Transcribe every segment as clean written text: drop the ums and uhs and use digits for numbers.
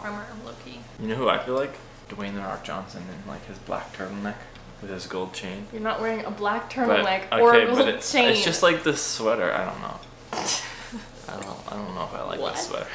farmer, low-key. You know who I feel like? Dwayne The Rock Johnson in like his black turtleneck with his gold chain. You're not wearing a black turtleneck But, or okay, a gold but chain. it's just like this sweater. I don't know. I don't know if I like this sweater.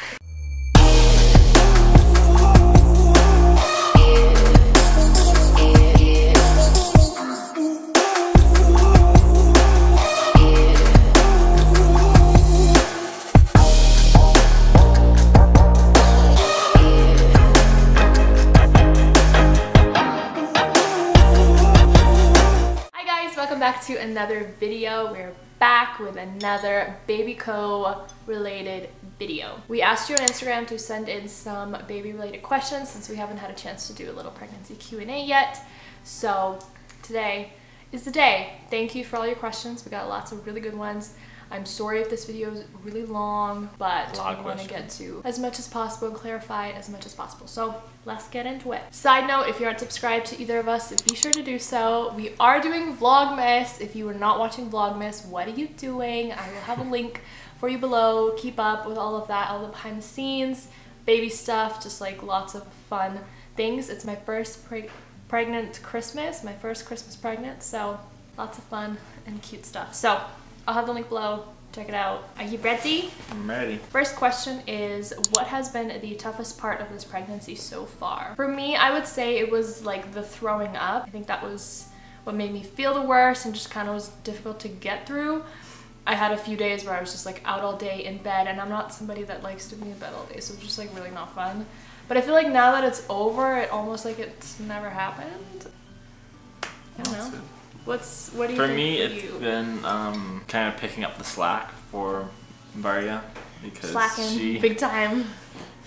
Back to another video. We're back with another BabyCo related video. We asked you on Instagram to send in some baby related questions since we haven't had a chance to do a little pregnancy Q&A yet. So today is the day. Thank you for all your questions. We got lots of really good ones. I'm sorry if this video is really long, but we want to get to as much as possible and clarify as much as possible. So let's get into it. Side note, if you aren't subscribed to either of us, be sure to do so. We are doing Vlogmas. If you are not watching Vlogmas, what are you doing? I will have a link for you below. Keep up with all of that, all the behind the scenes, baby stuff, just like lots of fun things. It's my first pregnant Christmas, my first Christmas pregnant, so lots of fun and cute stuff. So I'll have the link below. Check it out. Are you ready? I'm ready. First question is, what has been the toughest part of this pregnancy so far? For me, I would say it was like the throwing up. I think that was what made me feel the worst and just kind of was difficult to get through. I had a few days where I was just like out all day in bed, and I'm not somebody that likes to be in bed all day, so it's just like really not fun. But I feel like now that it's over, it almost like it's never happened. I don't know. What do you think for me? It's been kind of picking up the slack for Breanna because slacking big time.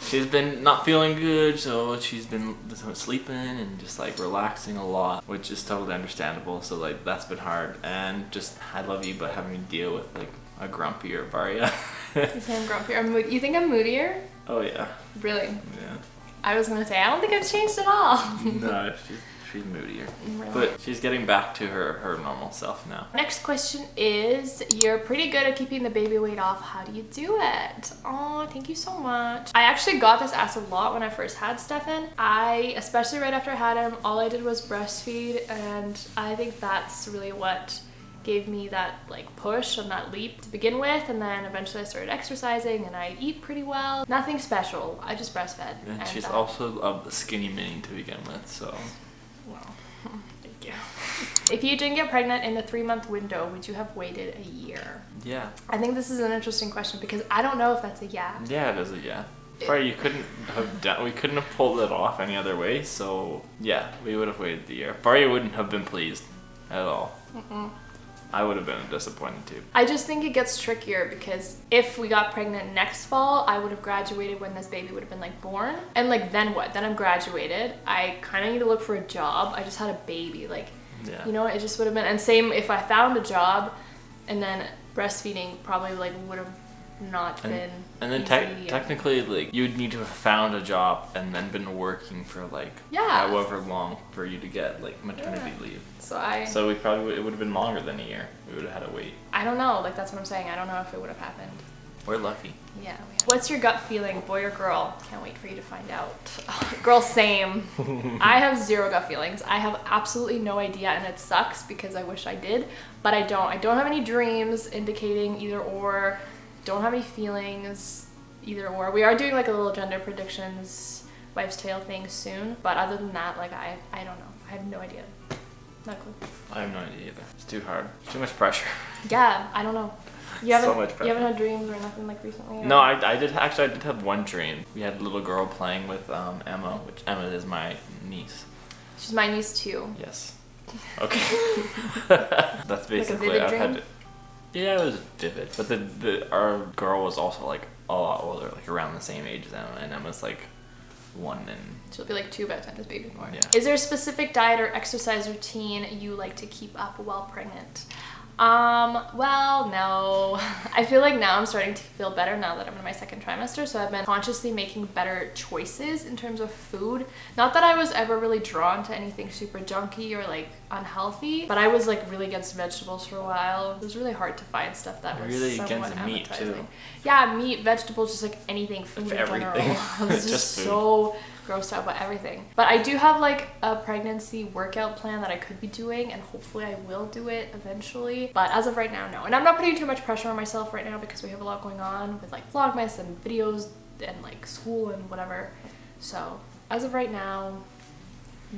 She's been not feeling good, so she's been sleeping and just like relaxing a lot, which is totally understandable. So like that's been hard, and just I love you, but having to deal with like a grumpier Breanna. You say I'm grumpier. You think I'm moodier? Oh yeah. Really? Yeah. I was gonna say I don't think I've changed at all. No, she's moodier. Really? But she's getting back to her normal self now. Next question is, you're pretty good at keeping the baby weight off. How do you do it? Oh, thank you so much. I actually got this asked a lot when I first had Stefan. Especially right after I had him, all I did was breastfeed, and I think that's really what gave me that like push and that leap to begin with, and then eventually I started exercising and I eat pretty well. Nothing special, I just breastfed. And she's also a skinny mini to begin with, so. Wow, thank you. If you didn't get pregnant in the 3-month window, would you have waited a year? Yeah. I think this is an interesting question because I don't know if that's a yeah. Yeah, it is a yeah. Probably we couldn't have pulled it off any other way, so yeah, we would have waited the year. Barry wouldn't have been pleased at all. I would have been disappointed too. I just think it gets trickier because if we got pregnant next fall, I would have graduated when this baby would have been like born. And like then what? Then I'm graduated. I kind of need to look for a job. I just had a baby. Like, yeah. You know, it just would have been, and same if I found a job and then breastfeeding probably like would have not been and then technically like you'd need to have found a job and then been working for like however long for you to get like maternity leave. So we probably it would have been longer than a year. We would have had to wait. I don't know, like that's what I'm saying. I don't know if it would have happened. We're lucky. Yeah. What's your gut feeling, boy or girl? Can't wait for you to find out. Girl, same. I have zero gut feelings. I have absolutely no idea, and it sucks because I wish I did, but I don't. I don't have any dreams indicating either or. Don't have any feelings either or. We are doing like a little gender predictions wife's tale thing soon, but other than that, like I don't know. I have no idea. Not cool. I have no idea either. It's too hard. Too much pressure. Yeah, I don't know. You haven't, so much pressure. You haven't had dreams or nothing like recently? Or? No, I did have one dream. We had a little girl playing with Emma, which Emma is my niece. She's my niece too. Yes. Okay. That's basically like a vivid dream? Yeah, it was vivid. But our girl was also like a lot older, like around the same age as Emma, and Emma's like 1 and... She'll be like 2 by the time this baby's born. Yeah. Is there a specific diet or exercise routine you like to keep up while pregnant? Well, no. I feel like now I'm starting to feel better now that I'm in my second trimester, so I've been consciously making better choices in terms of food. Not that I was ever really drawn to anything super junky or like unhealthy, but I was like really against vegetables for a while. It was really hard to find stuff that was really somewhat against meat appetizing. too. Yeah, meat, vegetables, just like anything, food in everything. general. I was just so grossed out by everything. But I do have like a pregnancy workout plan that I could be doing, and hopefully I will do it eventually. But as of right now, no. And I'm not putting too much pressure on myself right now because we have a lot going on with like Vlogmas and videos and like school and whatever. So as of right now,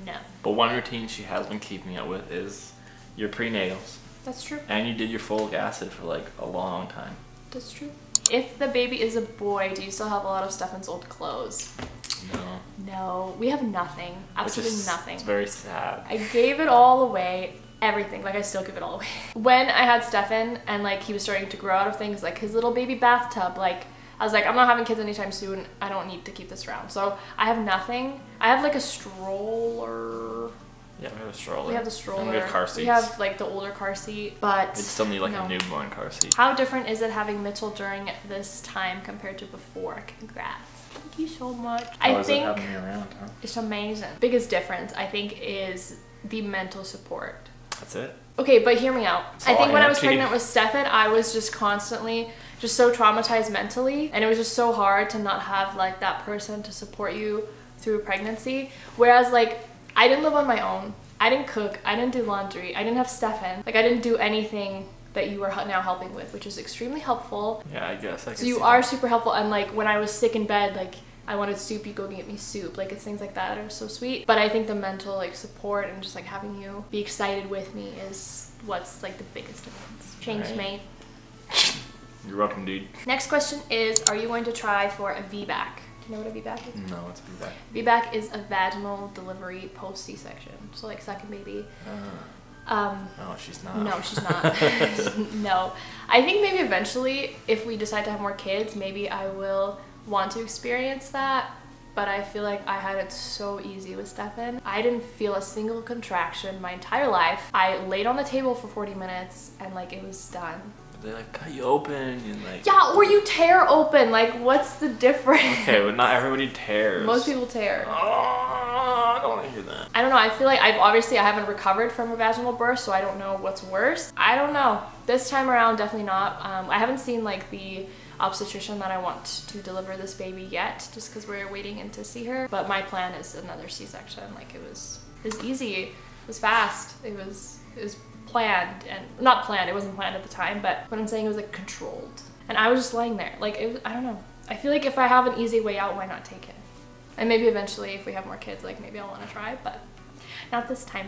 no. But one routine she has been keeping up with is your prenatals. That's true. And you did your folic acid for like a long time. That's true. If the baby is a boy, do you still have a lot of Stefan's old clothes? No. No, we have nothing. Absolutely nothing. It's very sad. I gave it all away. Everything. Like, I still give it all away. When I had Stefan and like he was starting to grow out of things, like his little baby bathtub, like I was like, I'm not having kids anytime soon. I don't need to keep this around. So I have nothing. I have like a stroller. Yeah, we have a stroller. We have the stroller. And we have car seats. We have like the older car seat, but we still need like a newborn car seat. How different is it having Mitchell during this time compared to before? Congrats. Thank you so much. I think it having me around, huh? It's amazing. Biggest difference I think is the mental support. That's it. Okay, but hear me out. That's I think all when I have was to pregnant with Stefan, I was just constantly just so traumatized mentally, and it was just so hard to not have like that person to support you through pregnancy. Whereas like I didn't live on my own. I didn't cook. I didn't do laundry. I didn't have Stefan. Like I didn't do anything that you are now helping with, which is extremely helpful. Yeah, I guess. So you are super helpful, and like when I was sick in bed, like I wanted soup, you go get me soup. Like it's things like that are so sweet. But I think the mental like support and just like having you be excited with me is what's like the biggest difference. Changed me. You're welcome, dude. Next question is, are you going to try for a VBAC? Do you know what a VBAC is? No, what's a VBAC? VBAC is a vaginal delivery post C-section. So like second baby. No, she's not. No, she's not. No. I think maybe eventually, if we decide to have more kids, maybe I will want to experience that. But I feel like I had it so easy with Stefan. I didn't feel a single contraction my entire life. I laid on the table for 40 minutes and like it was done. They like cut you open and like... Yeah, or you tear open. Like, what's the difference? Okay, but not everybody tears. Most people tear. Oh, I don't want to hear that. I don't know. I feel like I haven't recovered from a vaginal birth, so I don't know what's worse. I don't know. This time around, definitely not. I haven't seen like the obstetrician that I want to deliver this baby yet, just because we're waiting in to see her. But my plan is another C-section. Like it was easy. It was fast. It was planned, and not planned. It wasn't planned at the time, but what I'm saying, it was like controlled. And I was just laying there. Like it was, I don't know. I feel like if I have an easy way out, why not take it? And maybe eventually, if we have more kids, like maybe I'll want to try, but not this time.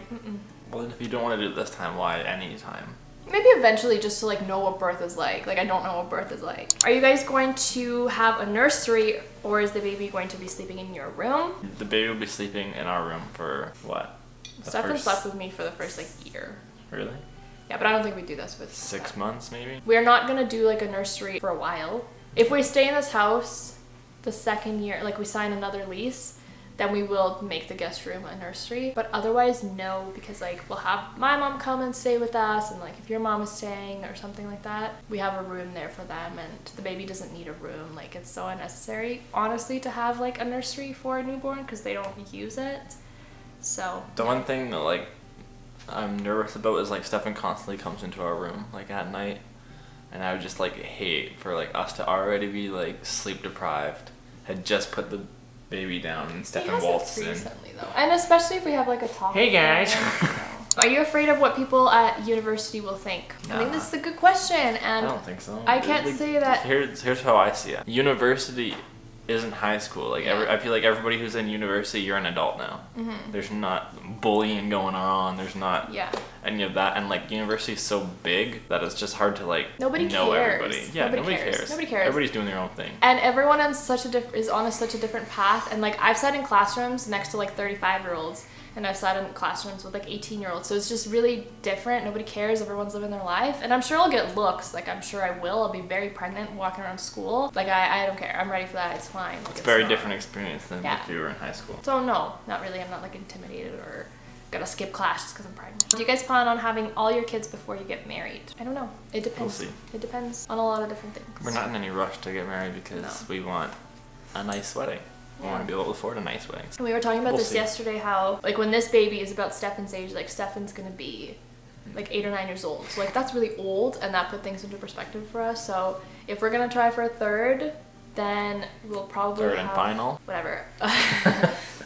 Well, if you don't want to do it this time, why any time? Maybe eventually, just to like know what birth is like. Like I don't know what birth is like. Are you guys going to have a nursery, or is the baby going to be sleeping in your room? The baby will be sleeping in our room for what? Stefan slept with me for the first like year. Really? Yeah, but I don't think we do this with 6 months maybe? We're not gonna do like a nursery for a while. If we stay in this house the second year, like we sign another lease, then we will make the guest room a nursery. But otherwise, no, because like we'll have my mom come and stay with us, and like if your mom is staying or something like that, we have a room there for them, and the baby doesn't need a room. Like it's so unnecessary, honestly, to have like a nursery for a newborn because they don't use it. So the one thing that like I'm nervous about is like Stefan constantly comes into our room like at night, and I would just like hate for like us to already be like sleep deprived, had just put the baby down and Stefan waltzes in. Recently though, and especially if we have like a talk. Hey guys. Are you afraid of what people at university will think? Nah. I think this is a good question, and I don't think so. I can't say that. Here's how I see it. University isn't high school. Like I feel like everybody who's in university, you're an adult now. There's not bullying going on. There's not any of that, and like university is so big that it's just hard to like know everybody. Yeah, nobody cares. Nobody cares. Everybody's doing their own thing. And everyone on such a different path. And like I've sat in classrooms next to like 35-year-olds, and I've sat in classrooms with like 18-year-olds. So it's just really different. Nobody cares. Everyone's living their life. And I'm sure I'll get looks. Like I'm sure I will. I'll be very pregnant walking around school. Like I don't care. I'm ready for that. It's fine. Like, it's a very different experience than if you were in high school. So no, not really. I'm not like intimidated or gotta skip class just because I'm pregnant. Do you guys plan on having all your kids before you get married? I don't know. It depends. We'll see. It depends on a lot of different things. We're not in any rush to get married because we want a nice wedding. We want to be able to afford a nice wedding. And we were talking about this yesterday, how like when this baby is about Stefan's age, like Stefan's gonna be like 8 or 9 years old. So like that's really old, and that put things into perspective for us. So if we're gonna try for a third, then we'll probably third and final. Whatever.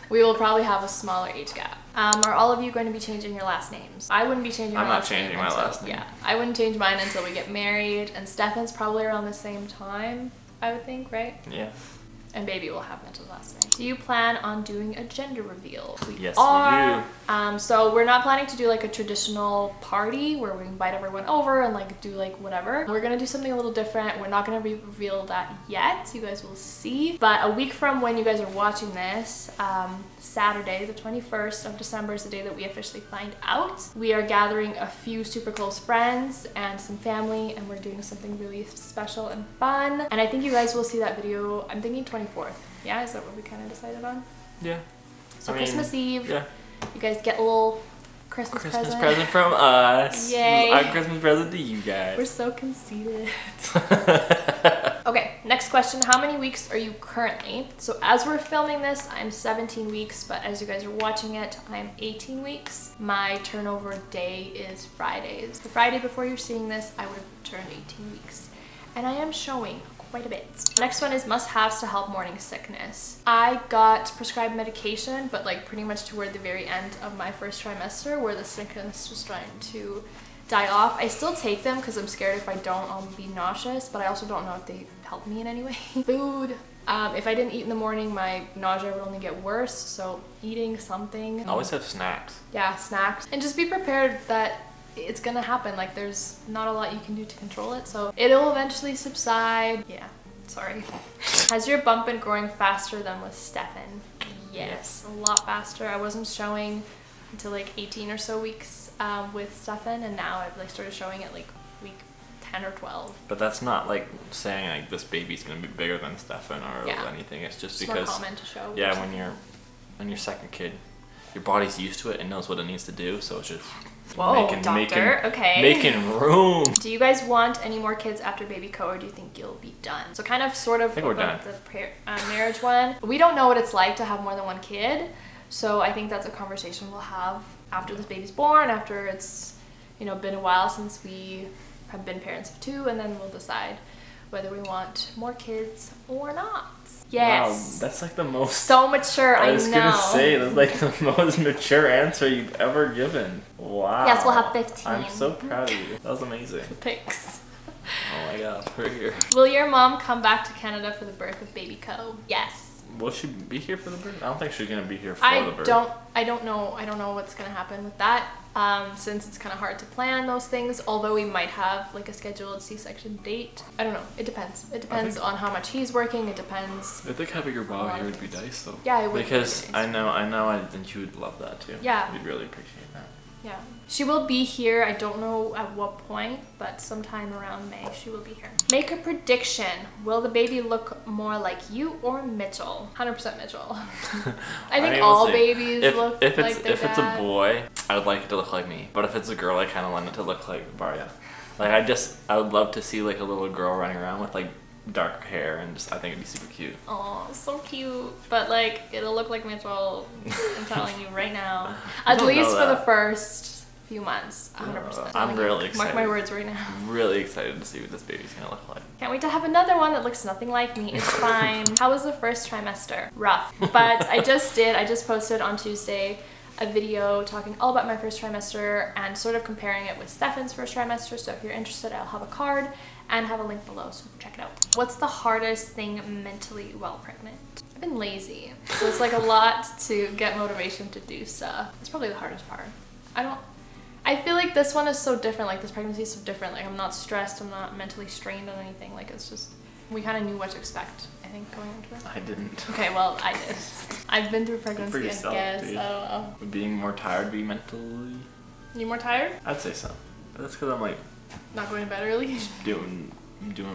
We will probably have a smaller age gap. Are all of you going to be changing your last names? I wouldn't be changing my last name. I'm not changing my last name. Yeah, I wouldn't change mine until we get married, and Stefan's probably around the same time, I would think, right? Yeah. And baby will have Mitchell's last name. Do you plan on doing a gender reveal? Yes, we do. So we're not planning to do like a traditional party where we invite everyone over and like do like whatever. We're gonna do something a little different. We're not gonna reveal that yet. You guys will see. But a week from when you guys are watching this, Saturday, the 21st of December is the day that we officially find out. We are gathering a few super close friends and some family, and we're doing something really special and fun. And I think you guys will see that video. I'm thinking 24th. Yeah, is that what we kind of decided on? Yeah. So Christmas Eve. Yeah. You guys get a little Christmas present from us. Yay. Our Christmas present to you guys. We're so conceited. Okay, next question. How many weeks are you currently? So as we're filming this, I'm 17 weeks, but as you guys are watching it, I'm 18 weeks. My turnover day is Fridays. The Friday before you're seeing this, I would have turned 18 weeks. And I am showing quite a bit. Next one is must-haves to help morning sickness. I got prescribed medication, but like pretty much toward the very end of my first trimester where the sickness was trying to die off. I still take them because I'm scared if I don't, I'll be nauseous, but I also don't know if they help me in any way. Food. If I didn't eat in the morning, my nausea would only get worse, so eating something. Always have snacks. Yeah, snacks. And just be prepared that it's gonna happen. Like there's not a lot you can do to control it, so it'll eventually subside. Yeah, sorry. Has your bump been growing faster than with Stefan? Yes, a lot faster. I wasn't showing until like 18 or so weeks with Stefan, and now I've like started showing it like week 10 or 12. But that's not like saying like this baby's gonna be bigger than Stefan or anything. It's just because more common to show. Yeah, when your second kid, your body's used to it and knows what it needs to do, so it's just making room. Do you guys want any more kids after BabyCo, or do you think you'll be done? So kind of sort of I think we're done. The marriage one. We don't know what it's like to have more than one kid, so I think that's a conversation we'll have after this baby's born, after it's, you know, been a while since we have been parents of 2, and then we'll decide whether we want more kids or not. Yes. Wow, that's like the most... So mature, I know. I was gonna say, that's like the most mature answer you've ever given. Wow. Yes, we'll have 15. I'm so proud of you. That was amazing. Thanks. Oh my god, we're here. Will your mom come back to Canada for the birth of BabyCo? Yes. Will she be here for the birth? I don't think she's gonna be here for the birth. I don't know what's gonna happen with that. Since it's kind of hard to plan those things, although we might have like a scheduled C-section date. I don't know. It depends. It depends on how much he's working. It depends. I think having your mom here would be nice though. Yeah, it would. Because be nice. I think you would love that too. Yeah. We'd really appreciate that. Yeah. She will be here. I don't know at what point, but sometime around May she will be here. Make a prediction. Will the baby look more like you or Mitchell? 100% Mitchell. I think all babies look like their dad. If it's a boy, I would like it to look like me. But if it's a girl, I kind of want it to look like Breanna. Like I would love to see like a little girl running around with like dark hair, and just I think it'd be super cute. Oh, so cute. But like it'll look like Mitchell. I'm telling you right now. At least for the first few months, 100%. I'm really excited. Mark my words right now. I'm really excited to see what this baby's gonna look like. Can't wait to have another one that looks nothing like me. It's fine. How was the first trimester? Rough. But I just posted on Tuesday a video talking all about my first trimester and sort of comparing it with Stefan's first trimester. So if you're interested, I'll have a card and have a link below, so check it out. What's the hardest thing mentally while pregnant? I've been lazy, so it's like a lot to get motivation to do stuff. It's probably the hardest part. I feel like this one is so different, like this pregnancy is so different. Like I'm not stressed, I'm not mentally strained on anything. Like it's just, we kind of knew what to expect, I think, going into it. I didn't. Okay, well, I did. I've been through pregnancy, I guess. Dude. I don't know. Would being more tired be mentally? You more tired? I'd say so. But that's because I'm like... Not going to bed early? doing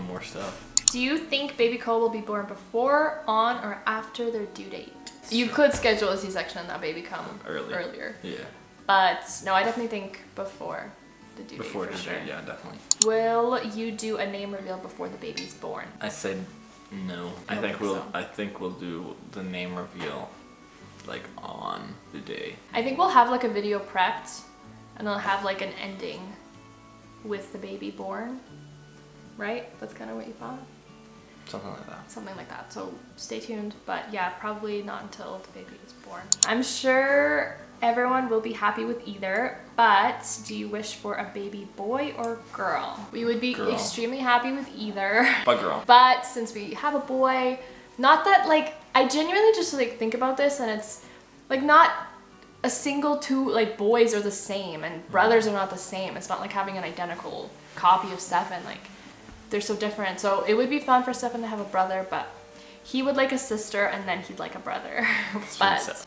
more stuff. Do you think BabyCo will be born before, on, or after their due date? You could schedule a C-section and that baby come earlier. Yeah. But no, I definitely think before the due date. Before for due sure. date, yeah, definitely. Will you do a name reveal before the baby's born? I said no. I think we'll do the name reveal like on the day. I think we'll have like a video prepped and I'll have like an ending with the baby born, right? That's kind of what you thought? Something like that. Something like that. So stay tuned. But yeah, probably not until the baby is born. I'm sure everyone will be happy with either, but do you wish for a baby boy or girl? We would be extremely happy with either. But girl. But since we have a boy, not that like, I genuinely just like think about this and it's like not a single two like boys are the same and brothers are not the same. It's not like having an identical copy of Stefan. Like they're so different. So it would be fun for Stefan to have a brother, but he would like a sister and then he'd like a brother. But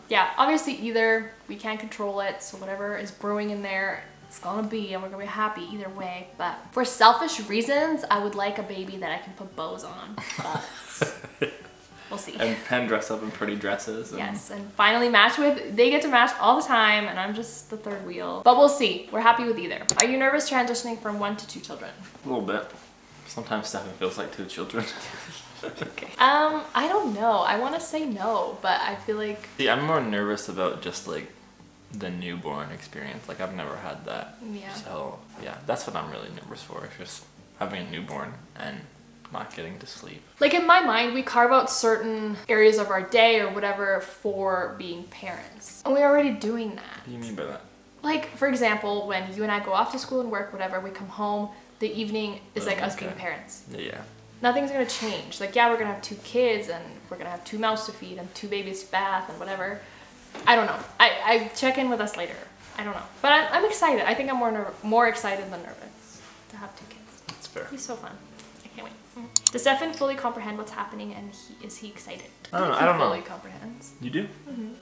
yeah, obviously either, we can't control it. So whatever is brewing in there, it's gonna be, and we're gonna be happy either way. But for selfish reasons, I would like a baby that I can put bows on. But we'll see. And Pen dress up in pretty dresses. And yes, and finally match with, they get to match all the time and I'm just the third wheel. But we'll see, we're happy with either. Are you nervous transitioning from 1 to 2 children? A little bit. Sometimes Stefan feels like 2 children. Okay. I don't know. I want to say no, but I feel like... See, I'm more nervous about just like the newborn experience. Like I've never had that. Yeah. So yeah, that's what I'm really nervous for. It's just having a newborn and not getting to sleep. Like in my mind, we carve out certain areas of our day or whatever for being parents. And we're already doing that. What do you mean by that? Like, for example, when you and I go off to school and work, whatever, we come home, the evening is like us being parents. Yeah. Nothing's gonna change. Like, yeah, we're gonna have 2 kids and we're gonna have 2 mouths to feed and 2 babies to bath and whatever. I don't know. I check in with us later. I don't know. But I'm excited. I think I'm more excited than nervous to have 2 kids. That's fair. He's so fun. I can't wait. Does Stefan fully comprehend what's happening and is he excited? I don't know. He fully comprehends. You do?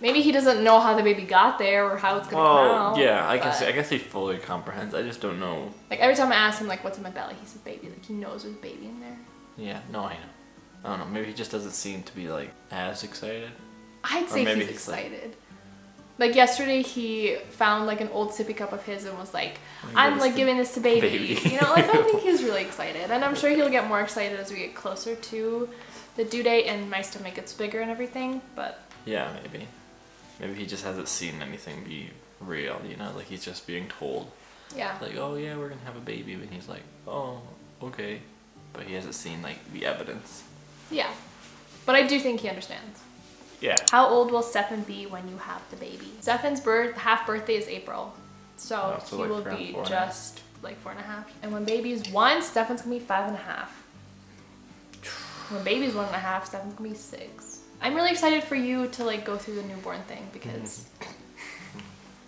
Maybe he doesn't know how the baby got there or how it's gonna come out. Yeah, I guess he fully comprehends. I just don't know. Like every time I ask him like what's in my belly, he says baby. Like he knows there's a baby in there. Yeah, no, I know. I don't know. Maybe he just doesn't seem to be like as excited. I'd say he's excited. Like yesterday he found like an old sippy cup of his and was like, I'm like giving this to baby. You know, like I think he's really excited. And I'm sure he'll get more excited as we get closer to the due date and my stomach gets bigger and everything, but... Yeah, maybe. Maybe he just hasn't seen anything be real, you know? Like he's just being told. Yeah. Like, oh yeah, we're gonna have a baby. And he's like, oh, okay. But he hasn't seen like the evidence. Yeah. But I do think he understands. Yeah. How old will Stefan be when you have the baby? Stefan's half birthday is April. So he like will be just like 4.5. And when baby is 1, Stefan's gonna be 5.5. When baby's 1.5, Stefan's gonna be 6. I'm really excited for you to like go through the newborn thing because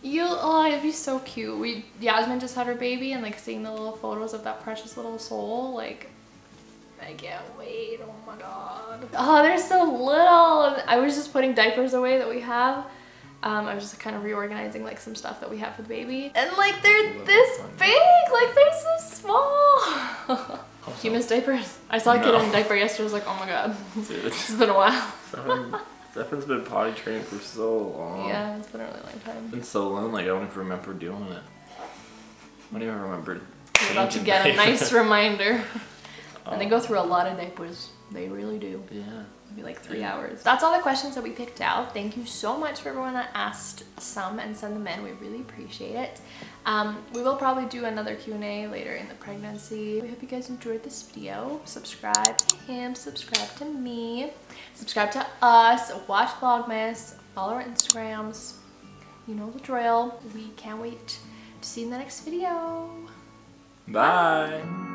it'd be so cute. Yasmin just had her baby and like seeing the little photos of that precious little soul, like I can't wait. Oh my god. Oh, they're so little. I was just putting diapers away that we have. I was just kind of reorganizing like some stuff that we have for the baby. And like they're this big, like they're so small. Do you miss diapers? I saw a kid in a diaper yesterday. I was like, oh my god. Dude, it's been a while. Stefan's been potty trained for so long. Yeah, it's been a really long time. It's been so long, like I don't even remember doing it. I don't even remember. You're about to get a nice reminder. And they go through a lot of diapers. They really do. Yeah. Maybe like 3 hours. That's all the questions that we picked out. Thank you so much for everyone that asked some and sent them in. We really appreciate it. We will probably do another Q&A later in the pregnancy. We hope you guys enjoyed this video. Subscribe to him, subscribe to me, subscribe to us, watch Vlogmas, follow our Instagrams. You know the drill. We can't wait to see you in the next video. Bye.